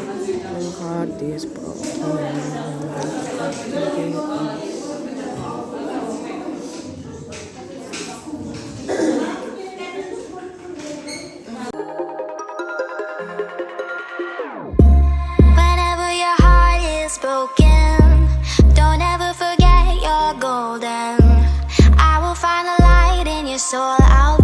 Your heart is broken. Whenever your heart is broken, don't ever forget you're golden. I will find the light in your soul. I'll